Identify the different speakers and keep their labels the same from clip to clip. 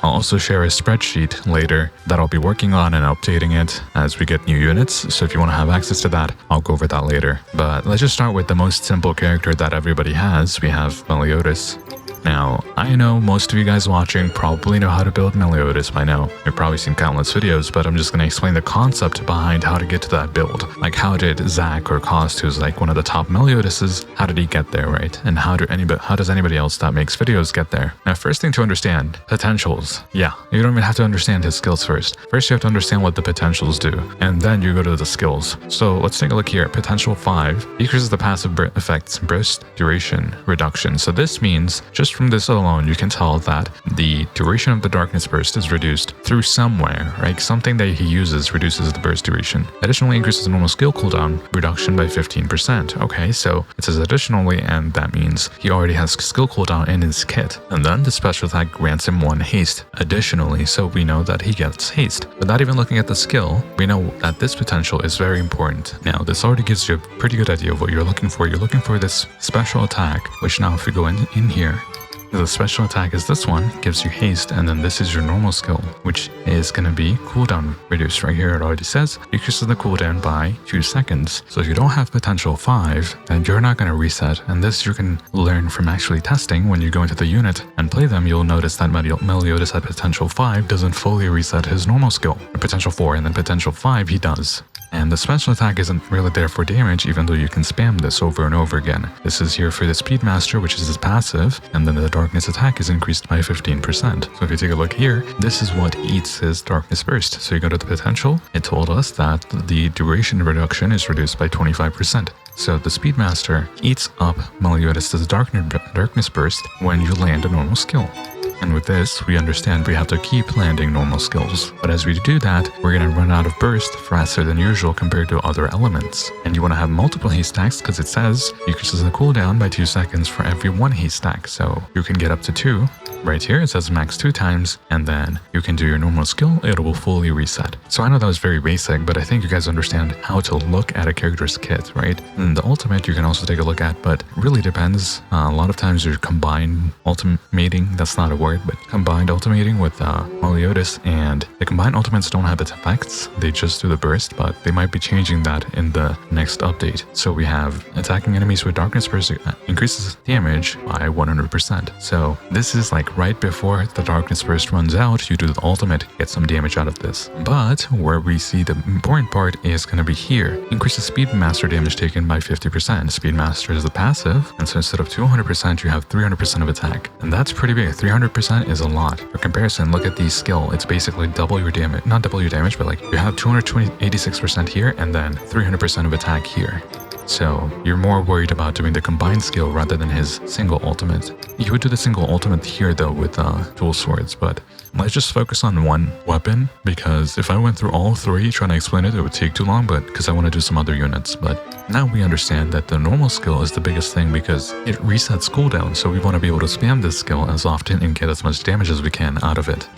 Speaker 1: I'll also share a spreadsheet later that I'll be working on and updating it as we get new units, so if you want to have access to that, I'll go over that later. But let's just start with the most simple character that everybody has. We have Meliodas. Now, I know most of you guys watching probably know how to build Meliodas by now. You've probably seen countless videos, but I'm just going to explain the concept behind how to get to that build. Like, how did Zach or Cost, who's like one of the top Meliodases, how did he get there, right? And how does anybody else that makes videos get there? Now, first thing to understand, potentials. Yeah, you don't even have to understand his skills first. First, you have to understand what the potentials do, and then you go to the skills. So let's take a look here. Potential 5 decreases the passive effects, burst, duration, reduction. So this means, just from this alone, you can tell that the duration of the darkness burst is reduced through somewhere, right? Something that he uses reduces the burst duration. Additionally, increases the normal skill cooldown reduction by 15%. Okay, so it says additionally, and that means he already has skill cooldown in his kit. And then the special attack grants him 1 haste additionally, so we know that he gets haste. Without even looking at the skill, we know that this potential is very important. Now, this already gives you a pretty good idea of what you're looking for. You're looking for this special attack, which now if we go in here, the special attack is this one, gives you haste, and then this is your normal skill, which is going to be cooldown reduced. Right here it already says decreases the cooldown by 2 seconds. So if you don't have potential 5, then you're not going to reset, and this you can learn from actually testing. When you go into the unit and play them, you'll notice that Meliodas at potential 5 doesn't fully reset his normal skill. At potential 4 and then potential 5 he does. And the special attack isn't really there for damage, even though you can spam this over and over again. This is here for the Speedmaster, which is his passive, and then the darkness attack is increased by 15%. So if you take a look here, this is what eats his darkness burst. So you go to the potential, it told us that the duration reduction is reduced by 25%. So the Speedmaster eats up Meliodas' darkness burst when you land a normal skill. And with this, we understand we have to keep landing normal skills. But as we do that, we're going to run out of burst faster than usual compared to other elements. And you want to have multiple haste stacks because it says decreases the cooldown by 2 seconds for every 1 haste stack. So you can get up to 2. Right here, it says max 2 times, and then you can do your normal skill, it will fully reset. So I know that was very basic, but I think you guys understand how to look at a character's kit, right? And the ultimate you can also take a look at, but it really depends. A lot of times you're combined ultimating, that's not a word, but combined ultimating with Meliodas, and the combined ultimates don't have its effects, they just do the burst, but they might be changing that in the next update. So we have attacking enemies with darkness burst increases damage by 100%. So this is like right before the darkness burst runs out, you do the ultimate, get some damage out of this. But where we see the important part is going to be here. Increases Speedmaster damage taken by 50%. Speedmaster is the passive, and so instead of 200%, you have 300% of attack. And that's pretty big. 300% is a lot. For comparison, look at the skill. It's basically double your damage. Not double your damage, but like you have 86% here and then 300% of attack here. So you're more worried about doing the combined skill rather than his single ultimate. You would do the single ultimate here though with dual swords, but let's just focus on one weapon, because if I went through all 3 trying to explain it, it would take too long, but because I want to do some other units. But now we understand that the normal skill is the biggest thing because it resets cooldown, so we want to be able to spam this skill as often and get as much damage as we can out of it.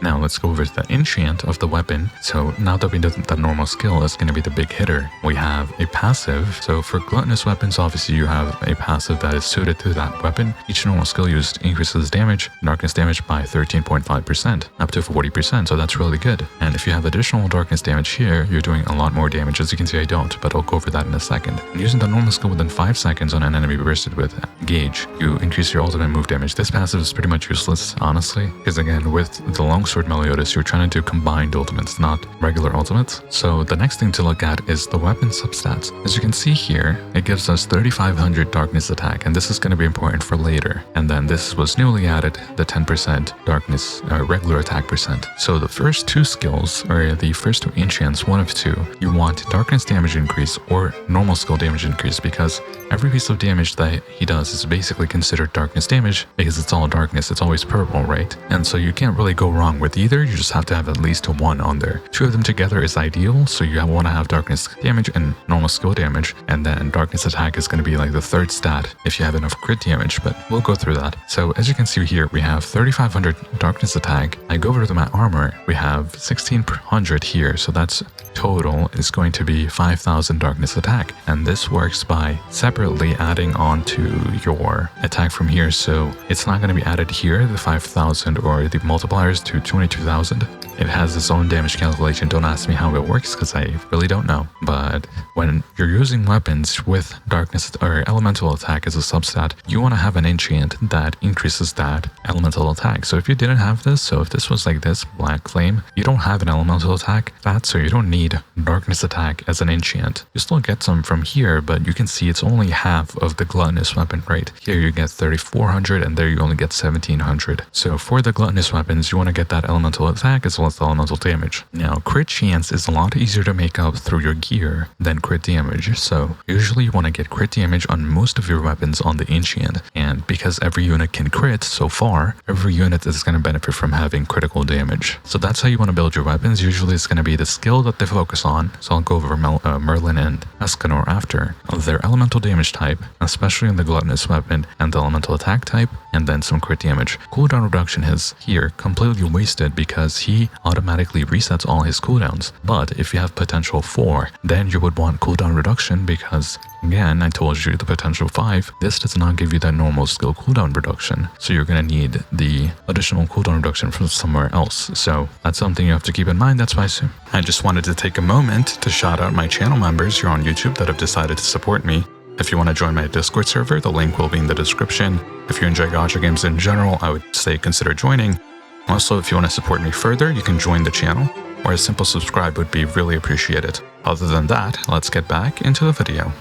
Speaker 1: Now let's go over to the enchant of the weapon. So now that we know that the normal skill is going to be the big hitter, we have a passive. So for gluttonous weapons, obviously you have a passive that is suited to that weapon. Each normal skill used increases damage, darkness damage by 13.5%, up to 40%. So that's really good. And if you have additional darkness damage here, you're doing a lot more damage. As you can see, I don't, but I'll go over that in a second. And using the normal skill within 5 seconds on an enemy bursted with gauge, you increase your ultimate move damage. This passive is pretty much useless, honestly, because again, with the longsword Meliodas, you're trying to do combined ultimates, not regular ultimates. So the next thing to look at is the weapon substats. As you can see here, it gives us 3500 darkness attack, and this is going to be important for later. And then this was newly added, the 10% darkness regular attack percent. So the first 2 skills, or the first 2 enchants, one of 2, you want darkness damage increase or normal skill damage increase, because every piece of damage that he does is basically considered darkness damage because it's all darkness, it's always purple, right? And so you can't really go wrong with either, you just have to have at least 1 on there. 2 of them together is ideal, so you want to have darkness damage and normal skill damage, and then darkness attack is going to be like the 3rd stat if you have enough crit damage, but we'll go through that. So as you can see here, we have 3500 darkness attack. I go over to my armor, we have 1600 here, so that's total is going to be 5000 darkness attack, and this works by separating separately adding on to your attack from here, so it's not going to be added here, the 5,000 or the multipliers to 22,000. It has its own damage calculation. Don't ask me how it works because I really don't know. But when you're using weapons with darkness or elemental attack as a substat, you want to have an enchant that increases that elemental attack. So if you didn't have this, so if this was like this, Black Flame, you don't have an elemental attack, so you don't need darkness attack as an enchant. You still get some from here, but you can see it's only half of the gluttonous weapon, right? Here you get 3,400 and there you only get 1,700. So for the gluttonous weapons, you want to get that elemental attack as well as the elemental damage. Now, crit chance is a lot easier to make up through your gear than crit damage. So usually you want to get crit damage on most of your weapons on the enchant. And because every unit can crit so far, every unit is going to benefit from having critical damage. So that's how you want to build your weapons. Usually it's going to be the skill that they focus on. So I'll go over Merlin and Escanor after. Their elemental damage type, especially in the gluttonous weapon, and the elemental attack type, and then some crit damage. Cooldown reduction is here completely wasted because he automatically resets all his cooldowns. But if you have potential 4, then you would want cooldown reduction because, again, I told you the potential 5, this does not give you that normal skill cooldown reduction. So you're going to need the additional cooldown reduction from somewhere else. So that's something you have to keep in mind. That's why I just wanted to take a moment to shout out my channel members here on YouTube that have decided to support me. If you want to join my Discord server, the link will be in the description. If you enjoy gacha games in general, I would say consider joining. Also, if you want to support me further, you can join the channel, or a simple subscribe would be really appreciated. Other than that, let's get back into the video.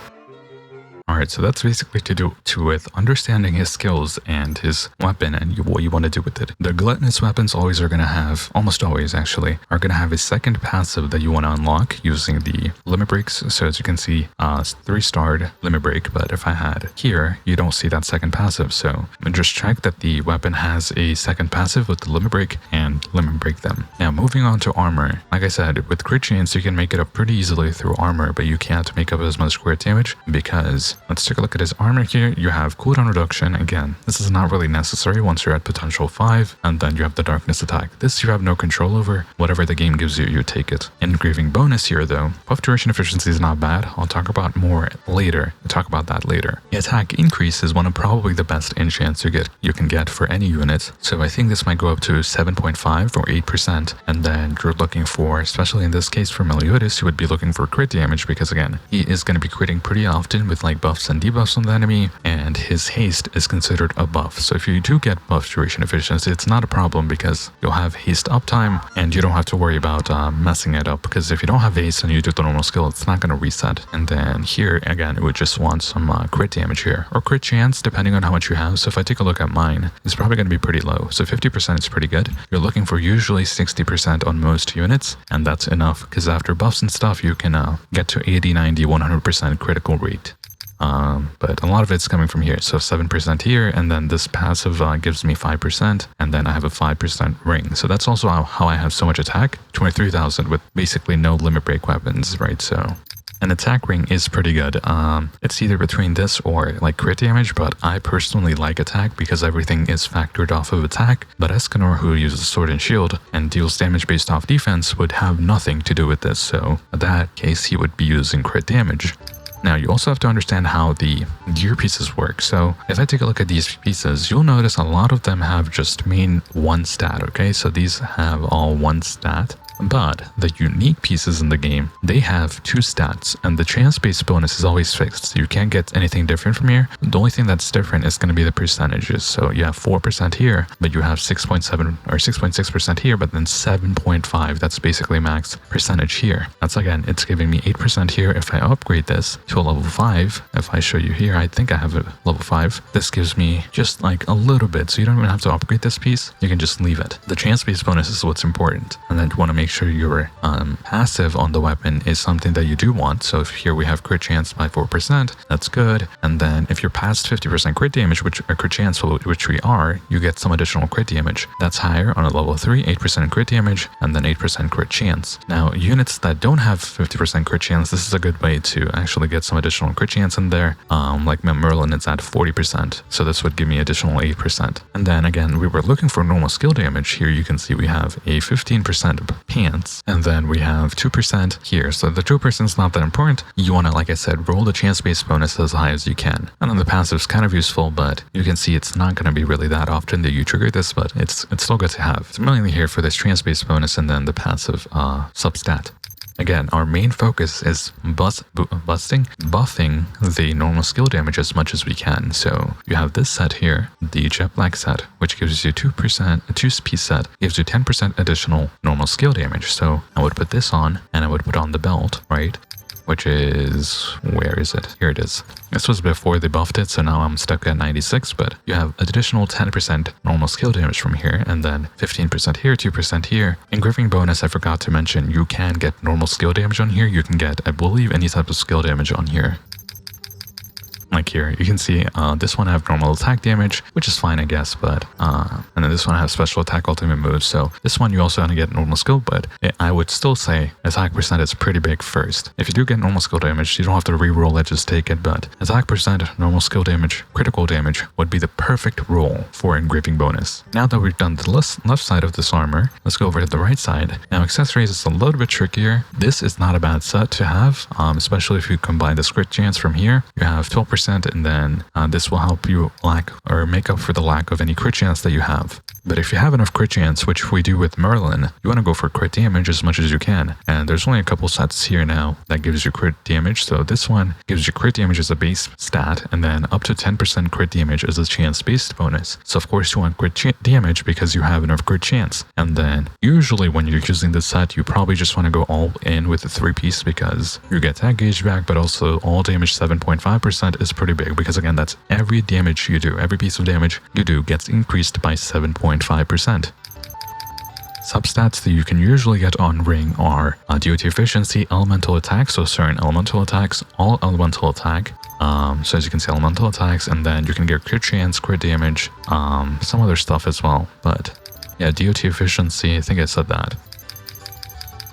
Speaker 1: Alright, so that's basically to do with understanding his skills and his weapon and what you want to do with it. The gluttonous weapons always are going to have, almost always actually, are going to have a second passive that you want to unlock using the limit breaks. So as you can see, 3-starred limit break, but if I had here, you don't see that second passive. So just check that the weapon has a second passive with the limit break and limit break them. Now moving on to armor, like I said, with crit chance you can make it up pretty easily through armor, but you can't make up as much crit damage because let's take a look at his armor here. You have cooldown reduction. Again, this is not really necessary once you're at potential 5, and then you have the darkness attack. This you have no control over. Whatever the game gives you, you take it. Engraving bonus here though, buff duration efficiency is not bad. I'll talk about more later. We'll talk about that later. The attack increase is one of probably the best enchants you can get for any unit. So I think this might go up to 7.5 or 8%. And then you're looking for, especially in this case for Meliodas, you would be looking for crit damage because again, he is going to be critting pretty often with like buffs and debuffs on the enemy, and his haste is considered a buff. So if you do get buff duration efficiency, it's not a problem because you'll have haste uptime and you don't have to worry about messing it up, because if you don't have haste and you do the normal skill, it's not going to reset. And then here again, it would just want some crit damage here, or crit chance depending on how much you have. So if I take a look at mine, it's probably going to be pretty low. So 50% is pretty good. You're looking for usually 60% on most units, and that's enough because after buffs and stuff you can get to 80, 90, 100% critical rate. But a lot of it's coming from here. So 7% here, and then this passive gives me 5%, and then I have a 5% ring. So that's also how I have so much attack, 23,000 with basically no limit break weapons, right? So an attack ring is pretty good. It's either between this or like crit damage, but I personally like attack because everything is factored off of attack. But Escanor, who uses sword and shield and deals damage based off defense, would have nothing to do with this. So in that case, he would be using crit damage. Now, you also have to understand how the gear pieces work. So if I take a look at these pieces, you'll notice a lot of them have just main 1 stat, okay? So these have all 1 stat. But the unique pieces in the game, they have 2 stats, and the chance-based bonus is always fixed. So you can't get anything different from here. The only thing that's different is going to be the percentages. So you have 4% here, but you have 6.7 or 6.6% here, but then 7.5. That's basically max percentage here. That's again, it's giving me 8% here. If I upgrade this to a level 5, if I show you here, I think I have a level 5. This gives me just like a little bit. So you don't even have to upgrade this piece. You can just leave it. The chance-based bonus is what's important. And then you want to make sure your passive on the weapon is something that you do want. So if here we have crit chance by 4%, that's good. And then if you're past 50% crit damage, which crit chance, which we are, you get some additional crit damage. That's higher on a level 3, 8% crit damage, and then 8% crit chance. Now, units that don't have 50% crit chance, this is a good way to actually get some additional crit chance in there. Like Merlin, it's at 40%. So this would give me additional 8%. And then again, we were looking for normal skill damage. Here you can see we have a 15% enchants. And then we have 2% here. So the 2% is not that important. You want to, like I said, roll the chance-based bonus as high as you can. And then the passive is kind of useful, but you can see it's not going to be really that often that you trigger this, but it's still good to have. It's mainly here for this chance-based bonus and then the passive substat. Again, our main focus is buffing the normal skill damage as much as we can. So you have this set here, the Jet Black set, which gives you 2%, a 2-piece set, gives you 10% additional normal skill damage. So I would put this on, and I would put on the belt, right? Which is, where is it? Here it is. This was before they buffed it, so now I'm stuck at 96, but you have additional 10% normal skill damage from here, and then 15% here, 2% here. Engraving bonus, I forgot to mention, you can get normal skill damage on here. You can get, I believe, any type of skill damage on here. Like here, you can see this one I have normal attack damage, which is fine, I guess, but and then this one I have special attack ultimate moves. So this one you also want to get normal skill, but I would still say attack percent is pretty big first. If you do get normal skill damage, you don't have to re-roll it, just take it, but attack percent, normal skill damage, critical damage would be the perfect roll for engraving bonus. Now that we've done the left side of this armor, let's go over to the right side. Now accessories is a little bit trickier. This is not a bad set to have, especially if you combine the crit chance from here. You have 12%, and then this will help you make up for the lack of any crit chance that you have. But if you have enough crit chance, which we do with Merlin, you want to go for crit damage as much as you can. And there's only a couple sets here now that gives you crit damage. So this one gives you crit damage as a base stat, and then up to 10% crit damage as a chance-based bonus. So of course you want crit damage because you have enough crit chance. And then usually when you're using this set, you probably just want to go all in with the 3-piece because you get tag gauge back, but also all damage 7.5% is pretty big because again, that's every damage you do. Every piece of damage you do gets increased by 7.5%. Substats that you can usually get on ring are DOT efficiency, elemental attack, so certain elemental attacks, all elemental attack. So as you can see, elemental attacks, and then you can get crit chance, crit damage, some other stuff as well. But yeah, DOT efficiency, I think I said that.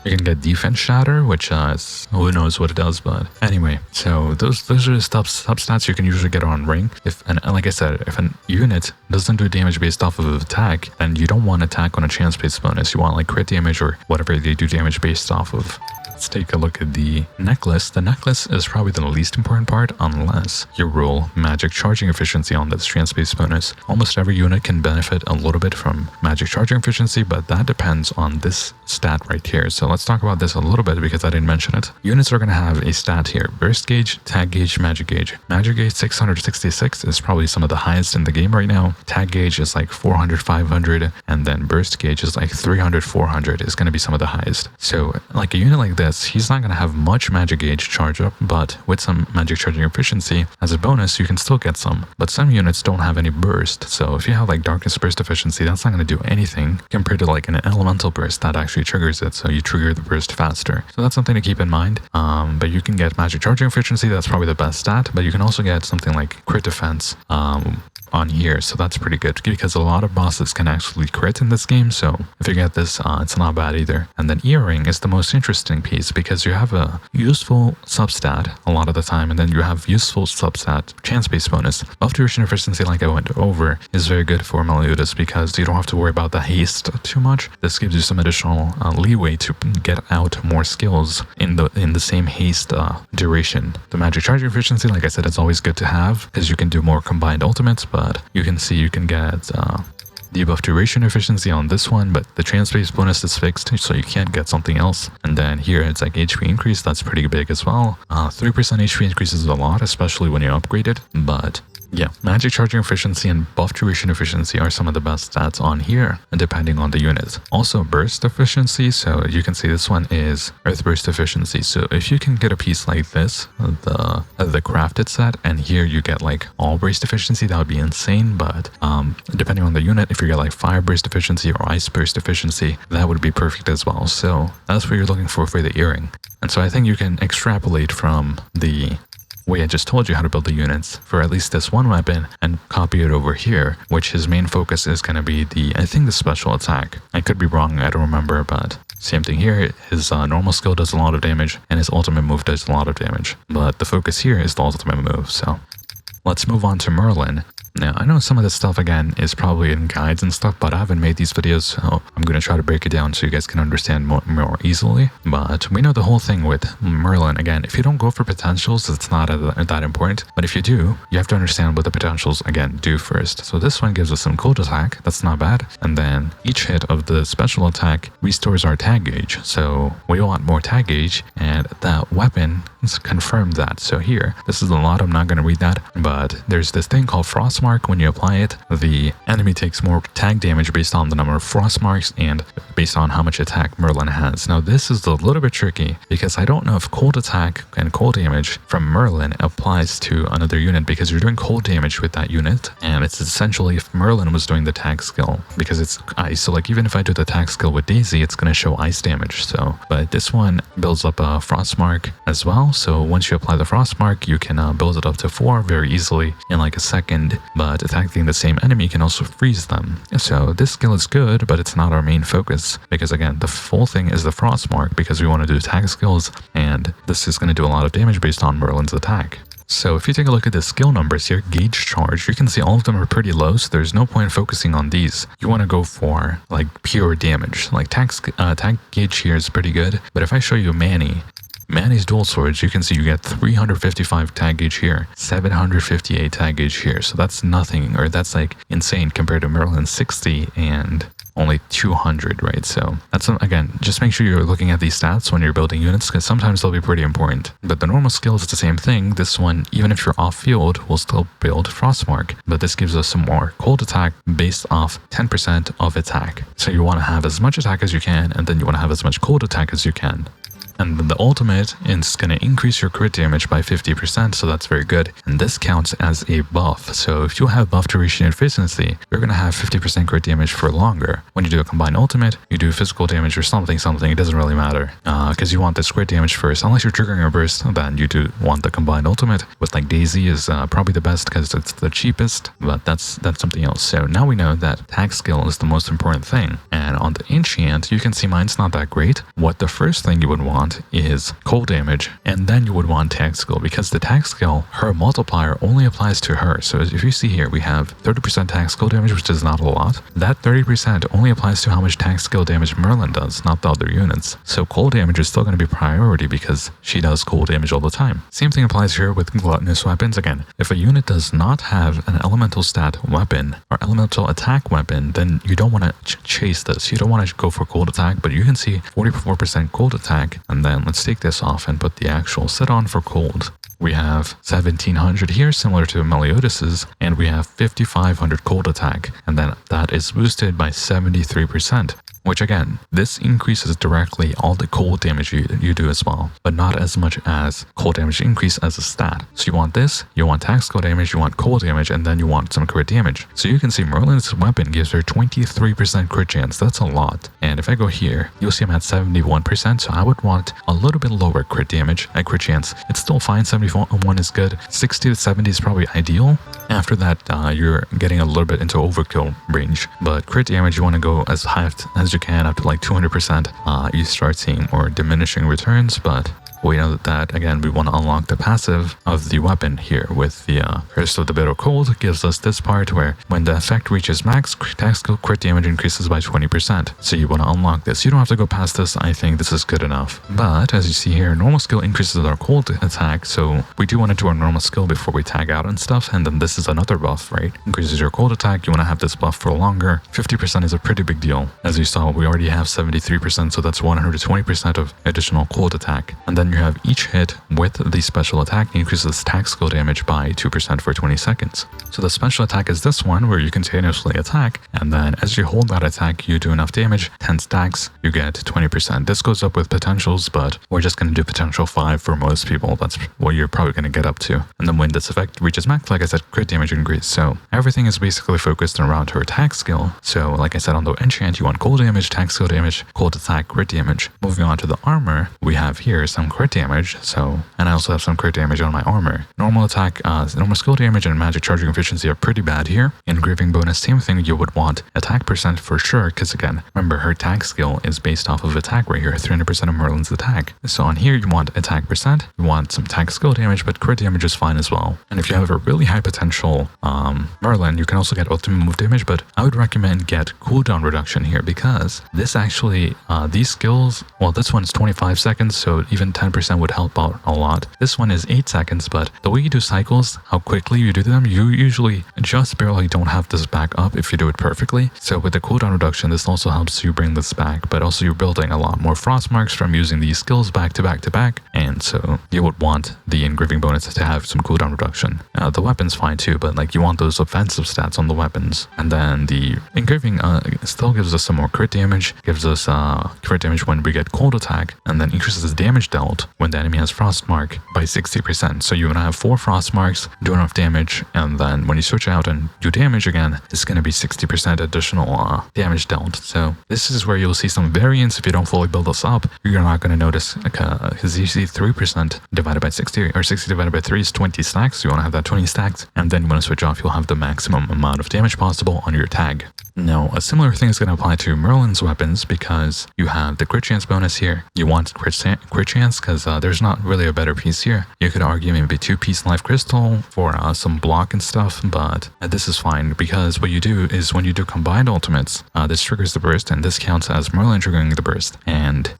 Speaker 1: You can get defense shatter, which is who knows what it does, but anyway. So those are the substats you can usually get on ring. And like I said, if a unit doesn't do damage based off of attack, then you don't want attack on a chance based bonus. You want like crit damage or whatever they do damage based off of. Let's take a look at the necklace. The necklace is probably the least important part unless you roll magic charging efficiency on this chance-based bonus. Almost every unit can benefit a little bit from magic charging efficiency, but that depends on this stat right here. So let's talk about this a little bit because I didn't mention it. Units are going to have a stat here. Burst gauge, tag gauge, magic gauge. Magic gauge 666 is probably some of the highest in the game right now. Tag gauge is like 400, 500, and then burst gauge is like 300, 400 is going to be some of the highest. So like a unit like this, he's not going to have much magic gauge charge up, but with some magic charging efficiency as a bonus, you can still get some. But some units don't have any burst, so if you have like darkness burst efficiency, that's not going to do anything compared to like an elemental burst that actually triggers it, so you trigger the burst faster. So that's something to keep in mind. But you can get magic charging efficiency, that's probably the best stat, but you can also get something like crit defense on here, so that's pretty good because a lot of bosses can actually crit in this game, so if you get this, it's not bad either. And then earring is the most interesting piece because you have a useful substat a lot of the time, and then you have useful substat chance-based bonus. Buff duration efficiency, like I went over, is very good for Meliodas because you don't have to worry about the haste too much. This gives you some additional leeway to get out more skills in the same haste duration. The magic charging efficiency, like I said, it's always good to have because you can do more combined ultimates, but you can see you can get debuff duration efficiency on this one, but the chance-based bonus is fixed, so you can't get something else. And then here it's like HP increase, that's pretty big as well. 3% HP increase is a lot, especially when you upgrade it, but yeah, magic charging efficiency and buff duration efficiency are some of the best stats on here, depending on the unit. Also burst efficiency, so you can see this one is earth burst efficiency. So if you can get a piece like this, the crafted set, and here you get like all burst efficiency, that would be insane. But depending on the unit, if you get like fire burst efficiency or ice burst efficiency, that would be perfect as well. So that's what you're looking for the earring. And so I think you can extrapolate from the way I just told you how to build the units for at least this one weapon and copy it over here, which his main focus is going to be I think the special attack. I could be wrong, I don't remember, but same thing here. His normal skill does a lot of damage and his ultimate move does a lot of damage, but the focus here is the ultimate move. So let's move on to Merlin. Now, I know some of this stuff, again, is probably in guides and stuff, but I haven't made these videos, so I'm going to try to break it down so you guys can understand more easily. But we know the whole thing with Merlin. Again, if you don't go for potentials, it's not that important. But if you do, you have to understand what the potentials, again, do first. So this one gives us some cold attack. That's not bad. And then each hit of the special attack restores our tag gauge. So we want more tag gauge, and that weapon confirmed that. So here, this is a lot. I'm not going to read that, but there's this thing called frost mark. When you apply it, the enemy takes more tag damage based on the number of frost marks and based on how much attack Merlin has. Now this is a little bit tricky because I don't know if cold attack and cold damage from Merlin applies to another unit, because you're doing cold damage with that unit, and it's essentially if Merlin was doing the tag skill, because it's ice. So like even if I do the tag skill with Daisy, it's going to show ice damage. So but this one builds up a frost mark as well. So once you apply the frost mark, you can build it up to 4 very easily in like a second, but attacking the same enemy can also freeze them. So this skill is good, but it's not our main focus, because again, the full thing is the frost mark, because we want to do tag skills, and this is going to do a lot of damage based on Merlin's attack. So if you take a look at the skill numbers here, gauge charge, you can see all of them are pretty low, so there's no point focusing on these. You want to go for like pure damage. Like tag gauge here is pretty good, but if I show you Manny's dual swords, you can see you get 355 tag gauge here, 758 tag gauge here. So that's nothing, or that's like insane compared to Merlin's 60 and only 200, right? So that's, again, just make sure you're looking at these stats when you're building units, because sometimes they'll be pretty important. But the normal skills, it's the same thing. This one, even if you're off field, will still build Frostmark, but this gives us some more cold attack based off 10% of attack. So you want to have as much attack as you can, and then you want to have as much cold attack as you can. And then the ultimate is going to increase your crit damage by 50%, so that's very good. And this counts as a buff. So if you have buff duration efficiency, you're going to have 50% crit damage for longer. When you do a combined ultimate, you do physical damage or something, it doesn't really matter. Because you want this crit damage first. Unless you're triggering a burst, then you do want the combined ultimate. With like Daisy is probably the best because it's the cheapest, but that's something else. So now we know that tag skill is the most important thing. And on the enchant, you can see mine's not that great. What the first thing you would want is cold damage, and then you would want tag skill, because the tag skill, her multiplier only applies to her. So if you see here, we have 30% tag skill damage, which is not a lot. That 30% only applies to how much tag skill damage Merlin does, not the other units. So cold damage is still going to be priority because she does cold damage all the time. Same thing applies here with gluttonous weapons. Again, if a unit does not have an elemental stat weapon or elemental attack weapon, then you don't want to chase this. You don't want to go for cold attack, but you can see 44% cold attack. And then let's take this off and put the actual set on for cold. We have 1700 here, similar to Meliodas's, and we have 5500 cold attack, and then that is boosted by 73%. Which again, this increases directly all the cold damage you do as well, but not as much as cold damage increase as a stat. So you want this, you want tag skill damage, you want cold damage, and then you want some crit damage. So you can see Merlin's weapon gives her 23% crit chance. That's a lot. And if I go here, you'll see I'm at 71%, so I would want a little bit lower crit damage and crit chance. It's still fine, 71 is good, 60 to 70 is probably ideal. After that, you're getting a little bit into overkill range, but crit damage, you want to go as high as you can, up to like 200%. You start seeing more diminishing returns, but we know that again, we want to unlock the passive of the weapon here with the Curse of the Bitter Cold. Gives us this part where when the effect reaches max, tag skill crit damage increases by 20%. So you want to unlock this. You don't have to go past this. I think this is good enough. But as you see here, normal skill increases our cold attack. So we do want to do our normal skill before we tag out and stuff. And then this is another buff, right? Increases your cold attack. You want to have this buff for longer. 50% is a pretty big deal. As you saw, we already have 73%. So that's 120% of additional cold attack. And then you have each hit with the special attack increases tag skill damage by 2% for 20 seconds. So the special attack is this one where you continuously attack, and then as you hold that attack, you do enough damage, 10 stacks, you get 20%. This goes up with potentials, but we're just going to do potential 5 for most people. That's what you're probably going to get up to. And then when this effect reaches max, like I said, crit damage increase. So everything is basically focused around her attack skill. So like I said, on the enchant, you want cold damage, tag skill damage, cold attack, crit damage. Moving on to the armor, we have here some crit crit damage, and I also have some crit damage on my armor. Normal attack, normal skill damage and magic charging efficiency are pretty bad here. Engraving bonus, same thing, you would want attack percent for sure, because again, remember her attack skill is based off of attack right here, 300% of Merlin's attack. So on here you want attack percent, you want some attack skill damage, but crit damage is fine as well. And if you have a really high potential Merlin, you can also get ultimate move damage, but I would recommend get cooldown reduction here, because this actually, these skills, well, this one's 25 seconds, so even 10% would help out a lot. This one is 8 seconds, but the way you do cycles, how quickly you do them, you usually just barely don't have this back up if you do it perfectly. So with the cooldown reduction, this also helps you bring this back, but also you're building a lot more frost marks from using these skills back to back to back, and so you would want the engraving bonus to have some cooldown reduction. The weapon's fine too, but like you want those offensive stats on the weapons. And then the engraving still gives us some more crit damage, gives us crit damage when we get cold attack, and then increases damage dealt when the enemy has frost mark by 60%. So you're gonna have 4 frost marks, do enough damage, and then when you switch out and do damage again, it's gonna be 60% additional damage dealt. So this is where you'll see some variance. If you don't fully build this up, you're not gonna notice, because you see 3% divided by 60, or 60 divided by 3 is 20 stacks. So you wanna have that 20 stacked, and then when you switch off, you'll have the maximum amount of damage possible on your tag. Now, a similar thing is going to apply to Merlin's weapons, because you have the crit chance bonus here. You want crit chance because there's not really a better piece here. You could argue maybe 2-piece life crystal for some block and stuff, but this is fine, because what you do is when you do combined ultimates, this triggers the burst, and this counts as Merlin triggering the burst, and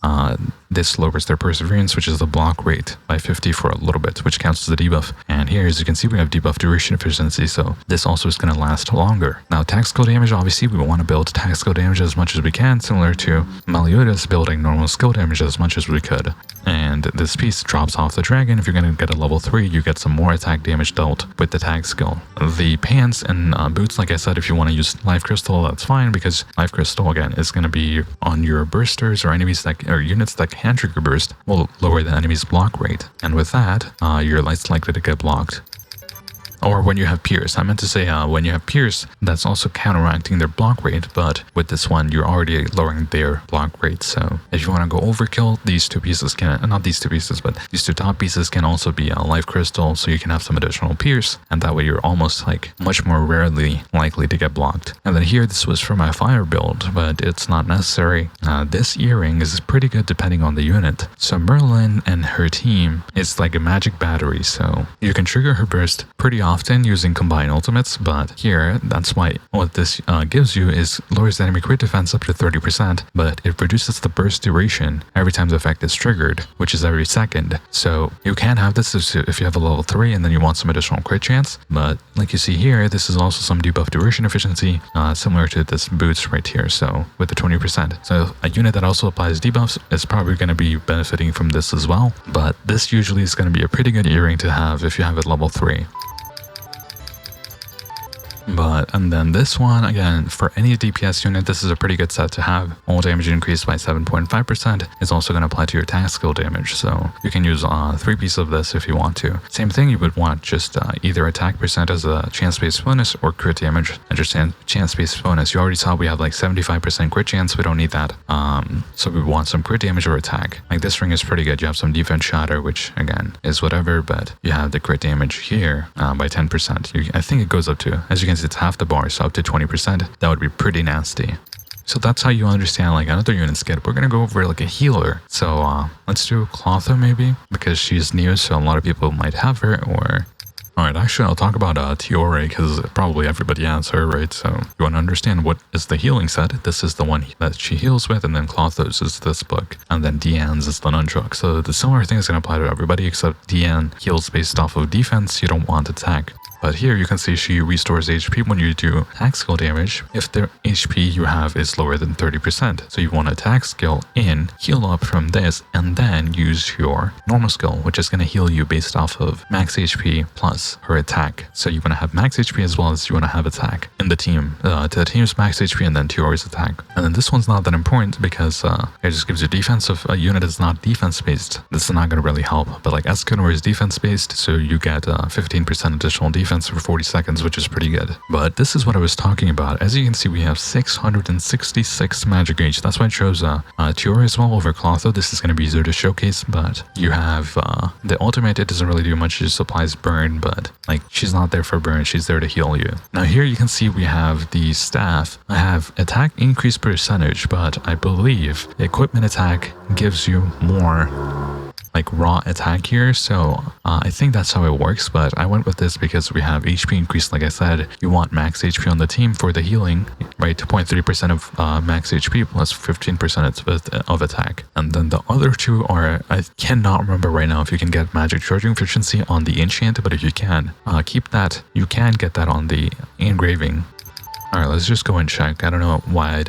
Speaker 1: this lowers their perseverance, which is the block rate, by 50 for a little bit, which counts as a debuff. And here, as you can see, we have debuff duration efficiency, so this also is going to last longer. Now, attack skill damage, obviously we want to build attack skill damage as much as we can, similar to Meliodas building normal skill damage as much as we could. And this piece drops off the dragon. If you're going to get a level 3, you get some more attack damage dealt with the tag skill. The pants and boots, like I said, if you want to use life crystal, that's fine, because life crystal again is going to be on your bursters or enemies that, or units that can trigger burst, will lower the enemy's block rate. And with that, you're less likely to get blocked. Or when you have Pierce. I meant to say when you have Pierce, that's also counteracting their block rate, but with this one, you're already lowering their block rate. So if you want to go overkill, these 2 pieces can, not these 2 pieces, but these 2 top pieces can also be a life crystal, so you can have some additional Pierce, and that way you're almost like much more rarely likely to get blocked. And then here, this was for my fire build, but it's not necessary. This earring is pretty good depending on the unit. So Merlin and her team is like a magic battery, so you can trigger her burst pretty often using combined ultimates, but here, that's why what this gives you is lowers the enemy crit defense up to 30%, but it reduces the burst duration every time the effect is triggered, which is every second. So you can have this if you have a level 3 and then you want some additional crit chance, but like you see here, this is also some debuff duration efficiency, similar to this boots right here, so with the 20%. So a unit that also applies debuffs is probably going to be benefiting from this as well, but this usually is going to be a pretty good earring to have if you have it level 3. And then this one, again, for any DPS unit, this is a pretty good set to have. All damage increased by 7.5% is also going to apply to your attack skill damage, so you can use 3 pieces of this if you want to. Same thing, you would want just either attack percent as a chance-based bonus or crit damage as your chance-based bonus. You already saw we have like 75% crit chance, we don't need that. So we want some crit damage or attack. Like this ring is pretty good. You have some defense shatter, which again is whatever, but you have the crit damage here by 10%. I think it goes up to, as you can see, it's half the bar, so up to 20%. That would be pretty nasty. So that's how you understand like another unit skid. We're gonna go over like a healer. So let's do Clotho maybe, because she's new, so a lot of people might have her, or... Alright, actually I'll talk about Tioreh, because probably everybody has her, right? So you want to understand what is the healing set. This is the one that she heals with, and then Clotho's is this book, and then Diane's is the nunchuck. So the similar thing is going to apply to everybody, except Diane heals based off of defense. You don't want attack. But here you can see she restores HP when you do attack skill damage if the HP you have is lower than 30%. So you want attack skill in, heal up from this, and then use your normal skill, which is going to heal you based off of max HP plus her attack. So you want to have max HP as well as you want to have attack in the team. To the team's max HP and then Tioreh's attack. And then this one's not that important because it just gives you defense. If a unit is not defense based, this is not going to really help. But like Escanor is defense based, so you get 15% additional defense enchants for 40 seconds, which is pretty good. But this is what I was talking about. As you can see, we have 666 magic gauge. That's why I chose Tioreh as well over Clotho. This is going to be easier to showcase, but you have the ultimate. It doesn't really do much. It just applies burn, but like she's not there for burn. She's there to heal you. Now here you can see we have the staff. I have attack increase percentage, but I believe the equipment attack gives you more like raw attack here, so I think that's how it works, but I went with this because we have HP increase. Like I said, you want max HP on the team for the healing, right? 0.3% of max HP plus 15% of attack. And then the other two are, I cannot remember right now if you can get magic charging efficiency on the enchant, but if you can, keep that. You can get that on the engraving. Alright, let's just go and check. I don't know why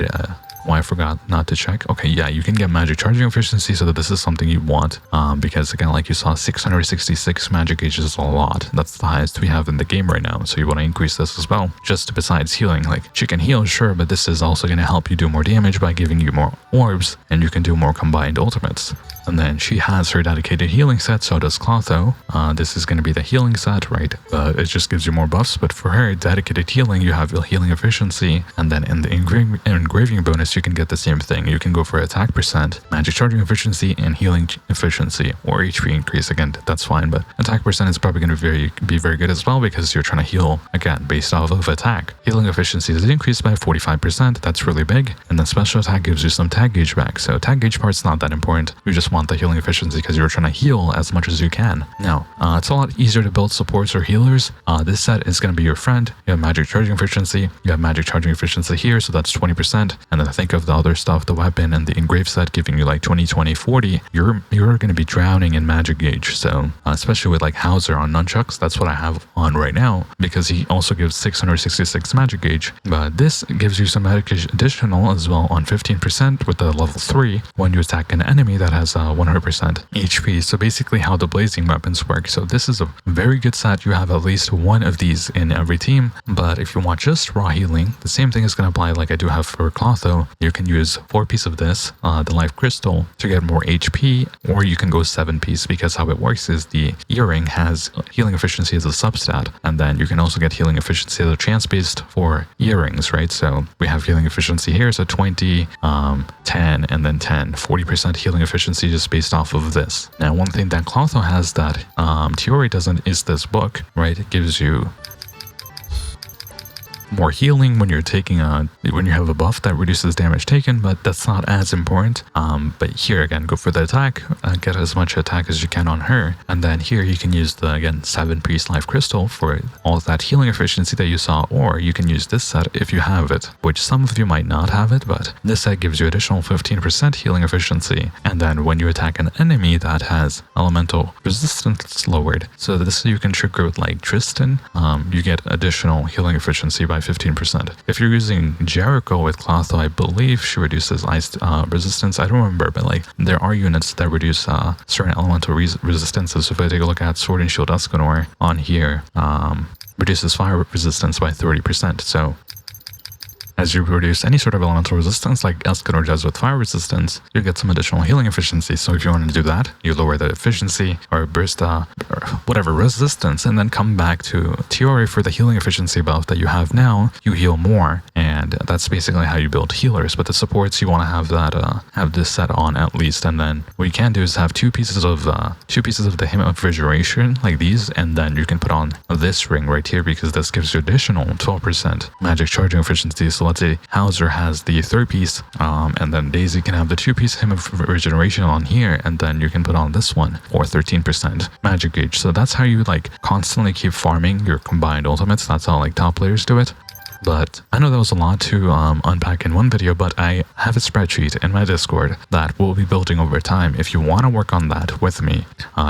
Speaker 1: I forgot not to check. Okay, yeah, you can get magic charging efficiency, so that this is something you want, because again, like you saw, 666 magic gauge is a lot. That's the highest we have in the game right now, so you want to increase this as well. Just besides healing, like she can heal, sure, but this is also going to help you do more damage by giving you more orbs, and you can do more combined ultimates. And then she has her dedicated healing set, so does Clotho. This is going to be the healing set, right? It just gives you more buffs, but for her dedicated healing, you have healing efficiency, and then in the engraving bonus, you can get the same thing. You can go for attack percent, magic charging efficiency, and healing efficiency, or HP increase. Again, that's fine, but attack percent is probably going to be very good as well, because you're trying to heal, again, based off of attack. Healing efficiency is increased by 45%. That's really big. And then special attack gives you some tag gauge back. So tag gauge part's not that important. You just want the healing efficiency because you're trying to heal as much as you can. Now, it's a lot easier to build supports or healers. This set is going to be your friend. You have magic charging efficiency. You have magic charging efficiency here, so that's 20%. And then think of the other stuff, the weapon and the engrave set giving you like 20, 20, 40. You're going to be drowning in magic gauge. So especially with like Hauser on nunchucks, that's what I have on right now, because he also gives 666 magic gauge. But this gives you some magic additional as well on 15% with the level 3 when you attack an enemy that has 100% HP. So basically how the blazing weapons work. So this is a very good set. You have at least one of these in every team, but if you want just raw healing, the same thing is going to apply like I do have for Clotho. You can use 4 pieces of this, the life crystal, to get more HP, or you can go 7 pieces, because how it works is the earring has healing efficiency as a substat, and then you can also get healing efficiency as a chance based for earrings, right? So we have healing efficiency here, so 20, 10, and then 10, 40% healing efficiency just based off of this. Now, one thing that Clotho has that Tioreh doesn't is this book, right? It gives you more healing when you're taking when you have a buff that reduces damage taken, but that's not as important. But here again, go for the attack, get as much attack as you can on her, and then here you can use the, again, 7-piece life crystal for all that healing efficiency that you saw, or you can use this set if you have it, which some of you might not have it, but this set gives you additional 15% healing efficiency. And then when you attack an enemy that has elemental resistance lowered, so this you can trigger with like Tristan, you get additional healing efficiency by 15%. If you're using Jericho with Clotho, I believe she reduces ice resistance. I don't remember, but like there are units that reduce certain elemental resistances. So if I take a look at Sword and Shield Escanor on here, reduces fire resistance by 30%. So as you reduce any sort of elemental resistance, like Escanor does with fire resistance, you get some additional healing efficiency. So if you want to do that, you lower the efficiency or burst or whatever resistance, and then come back to Tioreh for the healing efficiency buff that you have now. You heal more, and that's basically how you build healers. But the supports, you want to have that have this set on at least, and then what you can do is have 2 pieces of the Hymn of Refrigeration like these, and then you can put on this ring right here, because this gives you additional 12% magic charging efficiency. So let's say Hauser has the 3rd piece, and then Daisy can have the 2-piece Hymn of Regeneration on here, and then you can put on this one for 13% magic gauge. So that's how you like constantly keep farming your combined ultimates. That's how like top players do it. But I know that was a lot to unpack in one video, but I have a spreadsheet in my Discord that we'll be building over time. If you want to work on that with me,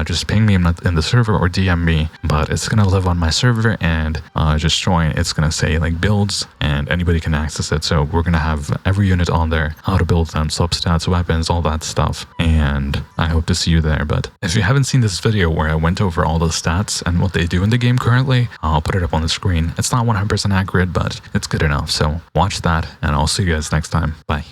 Speaker 1: just ping me in the server or DM me, but it's going to live on my server, and just join. It's going to say like builds, and anybody can access it. So we're going to have every unit on there, how to build them, substats, weapons, all that stuff. And I hope to see you there. But if you haven't seen this video where I went over all the stats and what they do in the game currently, I'll put it up on the screen. It's not 100% accurate, but it's good enough. So watch that, and I'll see you guys next time. Bye.